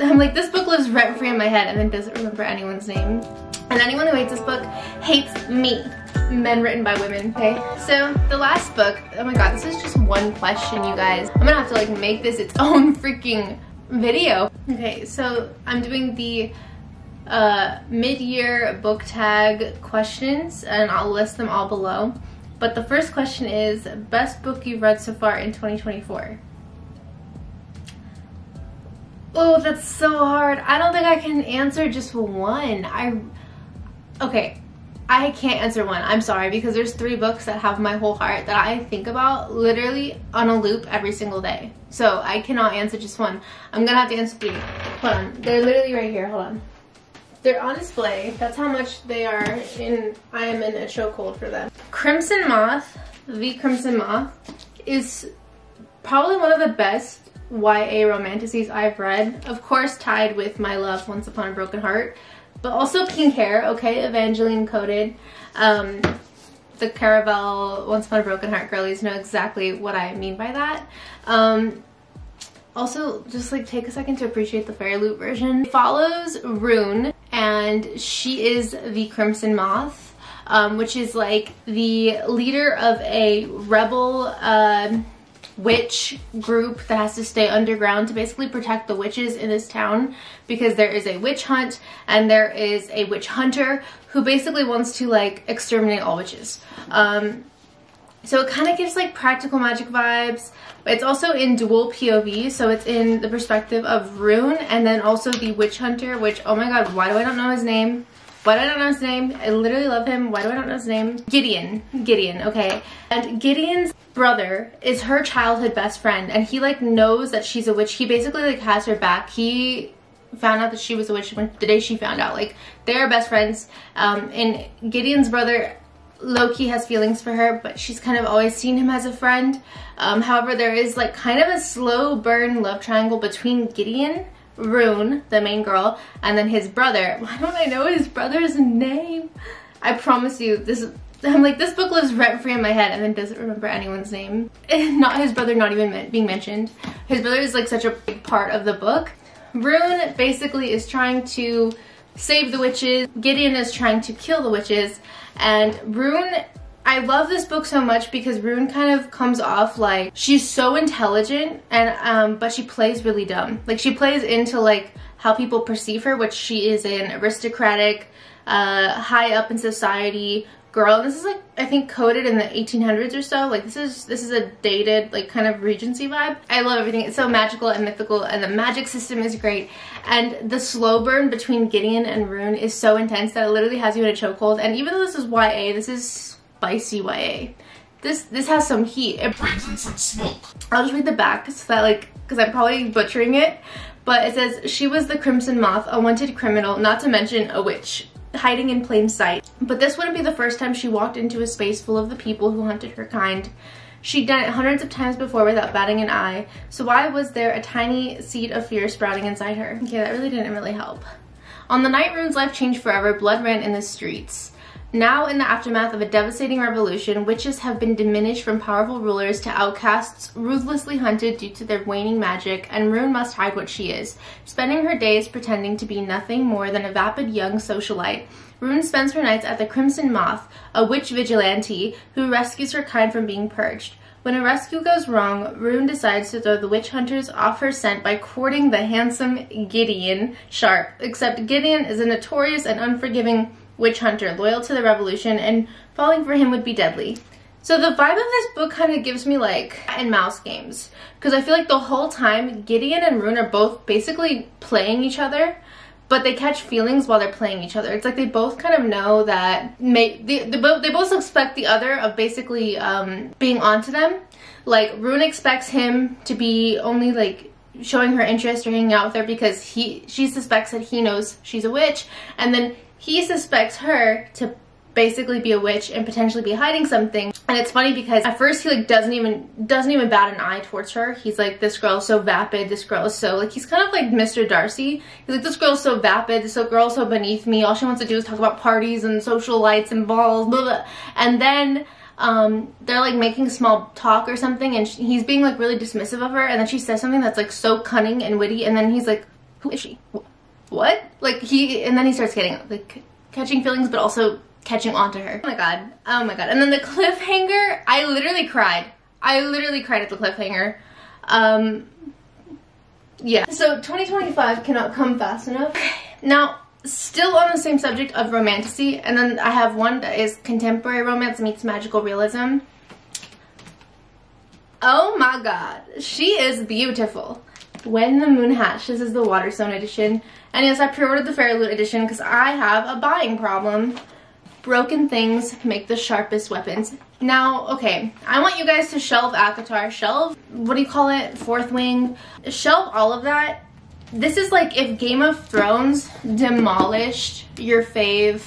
I'm like, this book lives rent-free in my head and then doesn't remember anyone's name. And anyone who hates this book hates me. Men written by women, okay? So the last book, oh my god, this is just one question, you guys. I'm gonna have to like make this its own freaking video. Okay, so I'm doing the mid-year book tag questions and I'll list them all below. But the first question is, best book you've read so far in 2024? Oh, that's so hard. I don't think I can answer just one. Okay, I can't answer one. I'm sorry, because there's 3 books that have my whole heart that I think about literally on a loop every single day. So I cannot answer just one. I'm gonna have to answer 3. Hold on. They're literally right here. Hold on. They're on display. That's how much they are in. I am in a chokehold for them. Crimson Moth, The Crimson Moth, is probably one of the best YA romanticises I've read. Of course, tied with my love, Once Upon a Broken Heart. But also Pink Hair, okay, Evangeline coded. The Caravel, Once Upon a Broken Heart girlies know exactly what I mean by that. Also, just like take a second to appreciate the Fairy Loot version. It follows Rune, and she is the Crimson Moth, which is like the leader of a rebel witch group that has to stay underground to basically protect the witches in this town, because there is a witch hunt and there is a witch hunter who basically wants to like exterminate all witches. So it kind of gives like practical magic vibes, but it's also in dual POV, so it's in the perspective of Rune and then also the witch hunter, which, oh my god, why do I not know his name? Why do I not know his name? I literally love him. Why do I not know his name? Gideon, okay. And Gideon's brother is her childhood best friend, and he like knows that she's a witch. He basically like has her back. He found out that she was a witch the day she found out. Like, they're best friends. And Gideon's brother low-key has feelings for her, but she's kind of always seen him as a friend. However, there is like kind of a slow burn love triangle between Gideon, Rune, the main girl, and then his brother. Why don't I know his brother's name? I promise you, I'm like, this book lives rent-free in my head and then doesn't remember anyone's name. Not his brother, not even being mentioned. His brother is like such a big part of the book. Rune basically is trying to save the witches. Gideon is trying to kill the witches. And Rune, I love this book so much because Rune kind of comes off like she's so intelligent, and but she plays really dumb. Like, she plays into like how people perceive her, which she is an aristocratic, high up in society girl. And this is like, I think, coded in the 1800s or so. Like, this is a dated like kind of Regency vibe. I love everything. It's so magical and mythical, and the magic system is great. And the slow burn between Gideon and Rune is so intense that it literally has you in a chokehold. And even though this is YA, this is spicy YA. This has some heat. It brings in some smoke. I'll just read the back so that, like, because I'm probably butchering it, but it says, she was the Crimson Moth, a wanted criminal, not to mention a witch, hiding in plain sight. But this wouldn't be the first time she walked into a space full of the people who hunted her kind. She'd done it hundreds of times before without batting an eye, so why was there a tiny seed of fear sprouting inside her? Okay, that really didn't help. On the night Rune's life changed forever, blood ran in the streets. Now, in the aftermath of a devastating revolution, witches have been diminished from powerful rulers to outcasts ruthlessly hunted due to their waning magic, and Rune must hide what she is. Spending her days pretending to be nothing more than a vapid young socialite, Rune spends her nights at the Crimson Moth, a witch vigilante who rescues her kind from being purged. When a rescue goes wrong, Rune decides to throw the witch hunters off her scent by courting the handsome Gideon Sharp. Except Gideon is a notorious and unforgiving witch hunter, loyal to the revolution, and falling for him would be deadly. So the vibe of this book kind of gives me like cat and mouse games, because I feel like the whole time Gideon and Rune are both basically playing each other, but they catch feelings while they're playing each other. It's like they both kind of know that they both suspect the other of basically being onto them. Like, Rune expects him to be only like showing her interest or hanging out with her because she suspects that he knows she's a witch, and then he suspects her to basically be a witch and potentially be hiding something. And it's funny because at first he like doesn't even bat an eye towards her. He's like, this girl is so vapid, this girl is so, like, he's kind of like Mr. Darcy. He's like, this girl is so vapid, this girl is so beneath me, all she wants to do is talk about parties and social lights and balls, blah, blah. And then they're like making small talk or something, and he's being like really dismissive of her, and then she says something that's like so cunning and witty, and then he's like, who is she? What? Like and then he starts getting like catching feelings, but also catching onto her. Oh my god. Oh my god. And then the cliffhanger, I literally cried. I literally cried at the cliffhanger. Yeah. So 2025 cannot come fast enough. Now, still on the same subject of romantasy, and then I have one that is contemporary romance meets magical realism. Oh my god. She is beautiful. When the Moon Hatched. This is the Waterstone edition. And yes, I pre-ordered the Fairy Loot edition because I have a buying problem. Broken things make the sharpest weapons. Now, okay, I want you guys to shelve ACOTAR, shelve, what do you call it, Fourth Wing, shelve all of that. This is like if Game of Thrones demolished your fave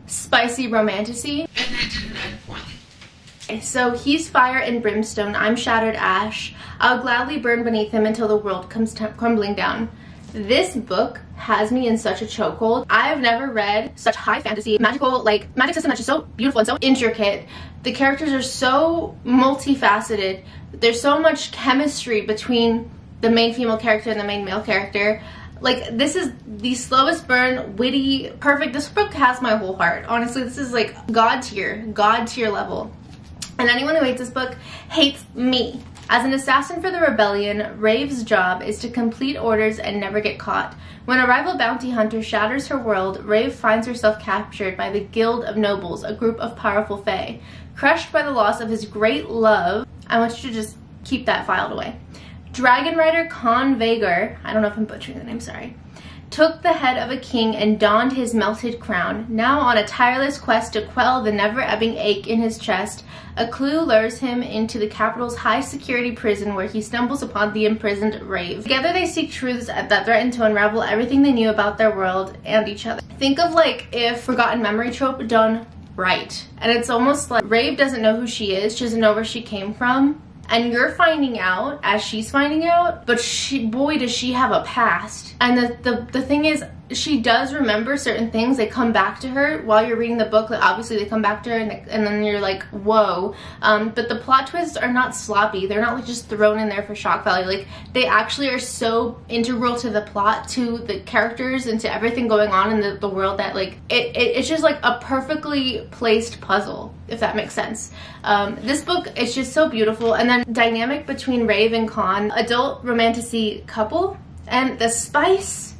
spicy romantasy. Okay, so he's fire and brimstone, I'm shattered ash. I'll gladly burn beneath him until the world comes crumbling down. This book has me in such a chokehold. I've never read such high fantasy, magical, like magic system that's just so beautiful and so intricate. The characters are so multifaceted. There's so much chemistry between the main female character and the main male character. Like, this is the slowest burn, witty, perfect. This book has my whole heart. Honestly, this is like god tier level. And anyone who hates this book hates me. As an assassin for the rebellion, Rave's job is to complete orders and never get caught. When a rival bounty hunter shatters her world, Rave finds herself captured by the Guild of Nobles, a group of powerful fae. Crushed by the loss of his great love, I want you to just keep that filed away. Dragon Rider Con Vagar, I don't know if I'm butchering the name, sorry, took the head of a king and donned his melted crown. Now on a tireless quest to quell the never-ebbing ache in his chest, a clue lures him into the capital's high-security prison where he stumbles upon the imprisoned Rave. Together they seek truths that threaten to unravel everything they knew about their world and each other. Think of like if Forgotten Memory trope done right. And it's almost like Rave doesn't know who she is, she doesn't know where she came from. And you're finding out as she's finding out, but boy does she have a past. And the thing is, she does remember certain things. They come back to her while you're reading the book. Like, obviously they come back to her and then you're like, whoa. But the plot twists are not sloppy. They're not like just thrown in there for shock value. Like, they actually are so integral to the plot, to the characters, and to everything going on in the world that like, it's just like a perfectly placed puzzle, if that makes sense. This book is just so beautiful. And then dynamic between Rave and Con, adult romantasy couple, and the spice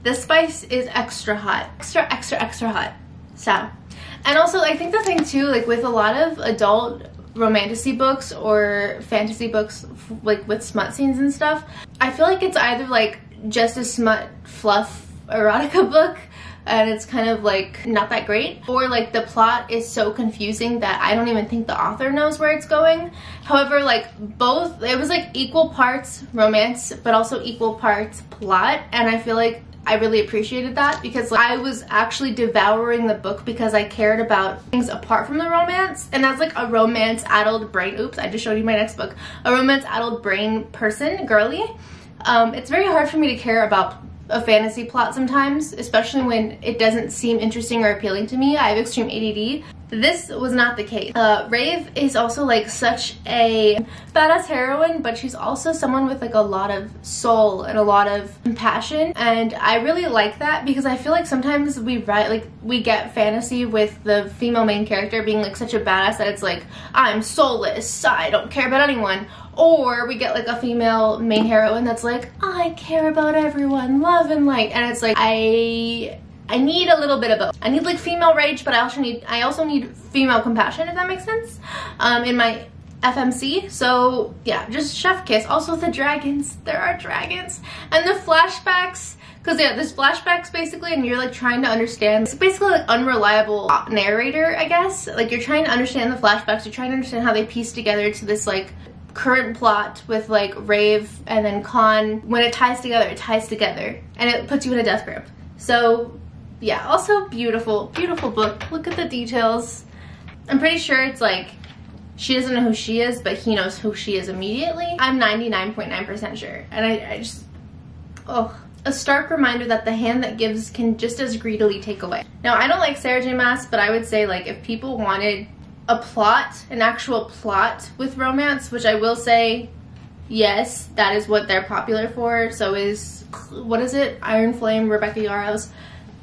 is extra hot. Extra hot. So, and also I think the thing too, like with a lot of adult romantasy books or fantasy books, like with smut scenes and stuff, I feel like it's either like just a smut fluff erotica book and it's kind of like not that great, or like the plot is so confusing that I don't even think the author knows where it's going. However, like both, it was like equal parts romance but also equal parts plot, and I feel like I really appreciated that because like, I was actually devouring the book because I cared about things apart from the romance. And as like a romance-addled brain, oops, I just showed you my next book, a romance-addled brain person, girly, it's very hard for me to care about a fantasy plot sometimes, especially when it doesn't seem interesting or appealing to me. I have extreme ADD. This was not the case. Rave is also like such a badass heroine, but she's also someone with like a lot of soul and a lot of compassion, and I really like that because I feel like sometimes we get fantasy with the female main character being like such a badass that it's like, I'm soulless, I don't care about anyone. Or we get like a female main heroine that's like, I care about everyone, love and light, and it's like I need a little bit of both. I need like female rage, but I also need female compassion, if that makes sense, in my FMC. So yeah, just chef kiss. Also the dragons, there are dragons, and the flashbacks, because yeah, there's flashbacks basically, and you're like trying to understand. It's basically like unreliable narrator, I guess. Like you're trying to understand the flashbacks, you're trying to understand how they piece together to this like current plot with like Rave and then Con. When it ties together, and it puts you in a death grip. So yeah, also beautiful book. Look at the details. I'm pretty sure it's like she doesn't know who she is, but he knows who she is immediately. I'm 99.9% sure. And I just, oh, a stark reminder that the hand that gives can just as greedily take away. Now, I don't like Sarah J Maas, but I would say like if people wanted a plot, an actual plot with romance, which I will say yes, that is what they're popular for. So is, what is it? Iron Flame, Rebecca Yarros.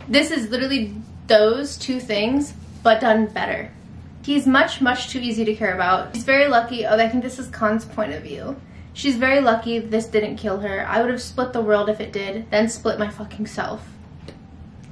This is literally those two things, but done better. He's much, much too easy to care about. She's very lucky. Oh, I think this is Khan's point of view. She's very lucky this didn't kill her. I would have split the world if it did, then split my fucking self.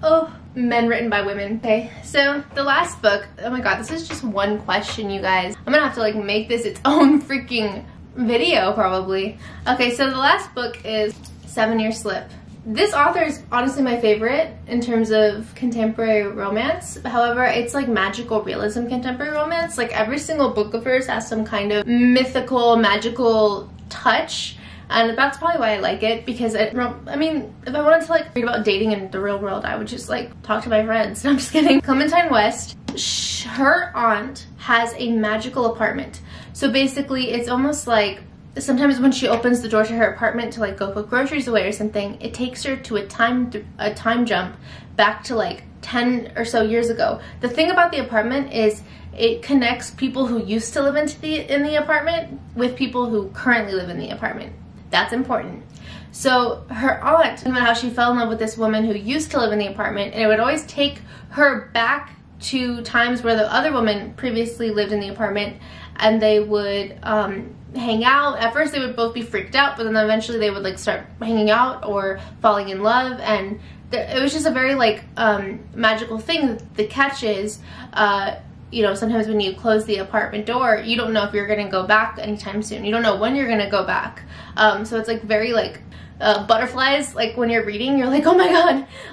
Oh, men written by women. Okay, so the last book, oh my god, this is just one question, you guys. I'm gonna have to like make this its own freaking video probably. Okay, so the last book is 7 Year Slip. This author is honestly my favorite in terms of contemporary romance. However, it's like magical realism contemporary romance. Like every single book of hers has some kind of mythical, magical touch. And that's probably why I like it, because I mean, if I wanted to like read about dating in the real world, I would just like talk to my friends. No, I'm just kidding. Clementine West, her aunt has a magical apartment. So basically it's almost like sometimes when she opens the door to her apartment to like go put groceries away or something, it takes her to a time jump back to like 10 or so years ago. The thing about the apartment is it connects people who used to live in the apartment with people who currently live in the apartment. That's important. So her aunt, talking about how she fell in love with this woman who used to live in the apartment, and it would always take her back to times where the other woman previously lived in the apartment, and they would hang out. At first they would both be freaked out, but then eventually they would like start hanging out or falling in love, and it was just a very like magical thing. The catch is, you know, sometimes when you close the apartment door, you don't know if you're gonna go back anytime soon. You don't know when you're gonna go back. So it's like very like butterflies, like when you're reading, you're like, oh my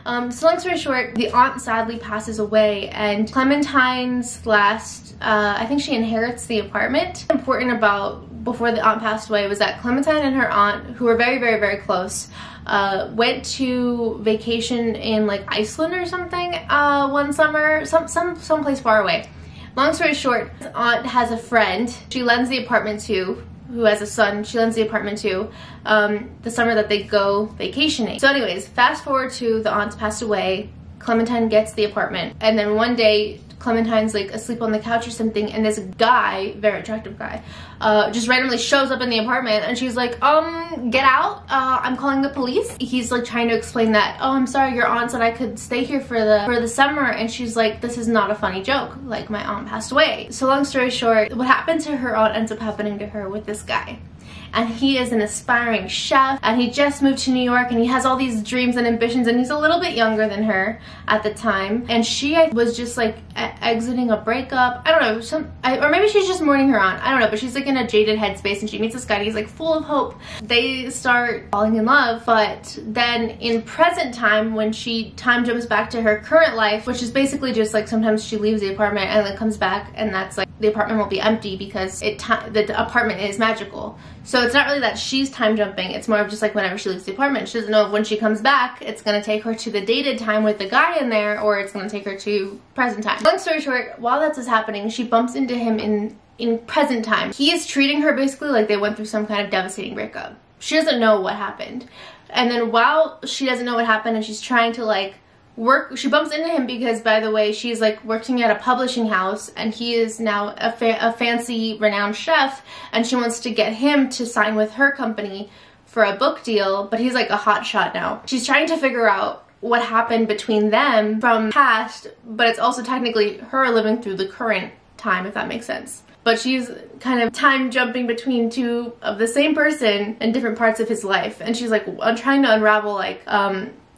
god. So long story short, the aunt sadly passes away, and Clementine's last, I think she inherits the apartment. Important about before the aunt passed away was that Clementine and her aunt, who were very, very, very close, went to vacation in like Iceland or something one summer, someplace far away. Long story short, his aunt has a friend she lends the apartment to, who has a son she lends the apartment to, the summer that they go vacationing. So anyways, fast forward to the aunt's passed away, Clementine gets the apartment, and then one day Clementine's like asleep on the couch or something, and this guy, very attractive guy, just randomly shows up in the apartment, and she's like, get out, I'm calling the police. He's like trying to explain that, oh, I'm sorry, your aunt said I could stay here for the summer, and she's like, this is not a funny joke, like my aunt passed away. So long story short, what happened to her aunt ends up happening to her with this guy. And he is an aspiring chef, and he just moved to New York, and he has all these dreams and ambitions, and he's a little bit younger than her at the time, and she was just like exiting a breakup. I don't know, or maybe she's just mourning her aunt, I don't know, but she's like in a jaded headspace, and she meets this guy, and he's like full of hope. They start falling in love, but then in present time, when she time jumps back to her current life, which is basically just like sometimes she leaves the apartment and then comes back, and that's like the apartment will be empty because the apartment is magical. So it's not really that she's time jumping, it's more of just like whenever she leaves the apartment, she doesn't know if when she comes back it's gonna take her to the dated time with the guy in there, or it's gonna take her to present time. Long story short, while that's happening, she bumps into him in present time. He is treating her basically like they went through some kind of devastating breakup. She doesn't know what happened. And then while she doesn't know what happened and she's trying to like she bumps into him because, by the way, she's like working at a publishing house, and he is now a fancy renowned chef, and she wants to get him to sign with her company for a book deal, but he's like a hot shot now. She's trying to figure out what happened between them from past, but it's also technically her living through the current time, if that makes sense. But she's kind of time jumping between two of the same person in different parts of his life, and she's like, I'm trying to unravel like,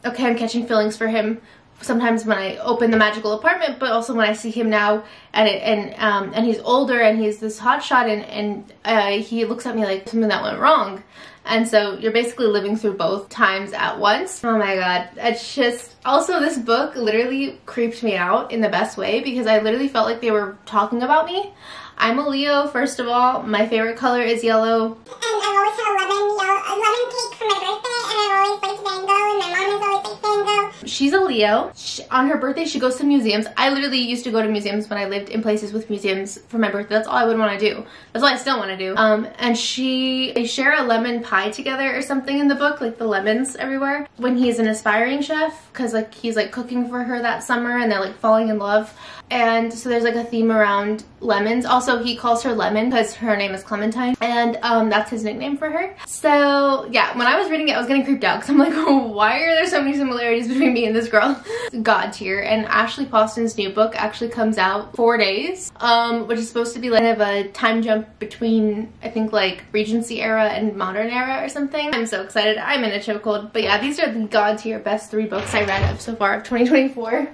okay, I'm catching feelings for him sometimes when I open the magical apartment, but also when I see him now, and he's older, and he's this hotshot, and he looks at me like something that went wrong. And so you're basically living through both times at once. Oh my god, it's just, also this book literally creeped me out in the best way, because I literally felt like they were talking about me. I'm a Leo, first of all. My favorite color is yellow. And I've always had a lemon cake for my birthday, and I've always liked mango, and my mom has always liked mango. she's a Leo. On her birthday, she goes to museums. I literally used to go to museums when I lived in places with museums for my birthday. That's all I would want to do. That's all I still want to do. And they share a lemon pie together or something in the book, like the lemons everywhere, when he's an aspiring chef, because like he's like cooking for her that summer and they're like falling in love. And so there's like a theme around lemons. Also, he calls her Lemon because her name is Clementine, and that's his nickname for her. So yeah, when I was reading it, I was getting creeped out because I'm like, oh, why are there so many similarities between me and this girl? God tier. And Ashley Poston's new book actually comes out 4 days, which is supposed to be like kind of a time jump between, I think, like Regency era and modern era or something. I'm so excited. I'm in a chokehold. But yeah, these are the God tier best 3 books I read of so far of 2024.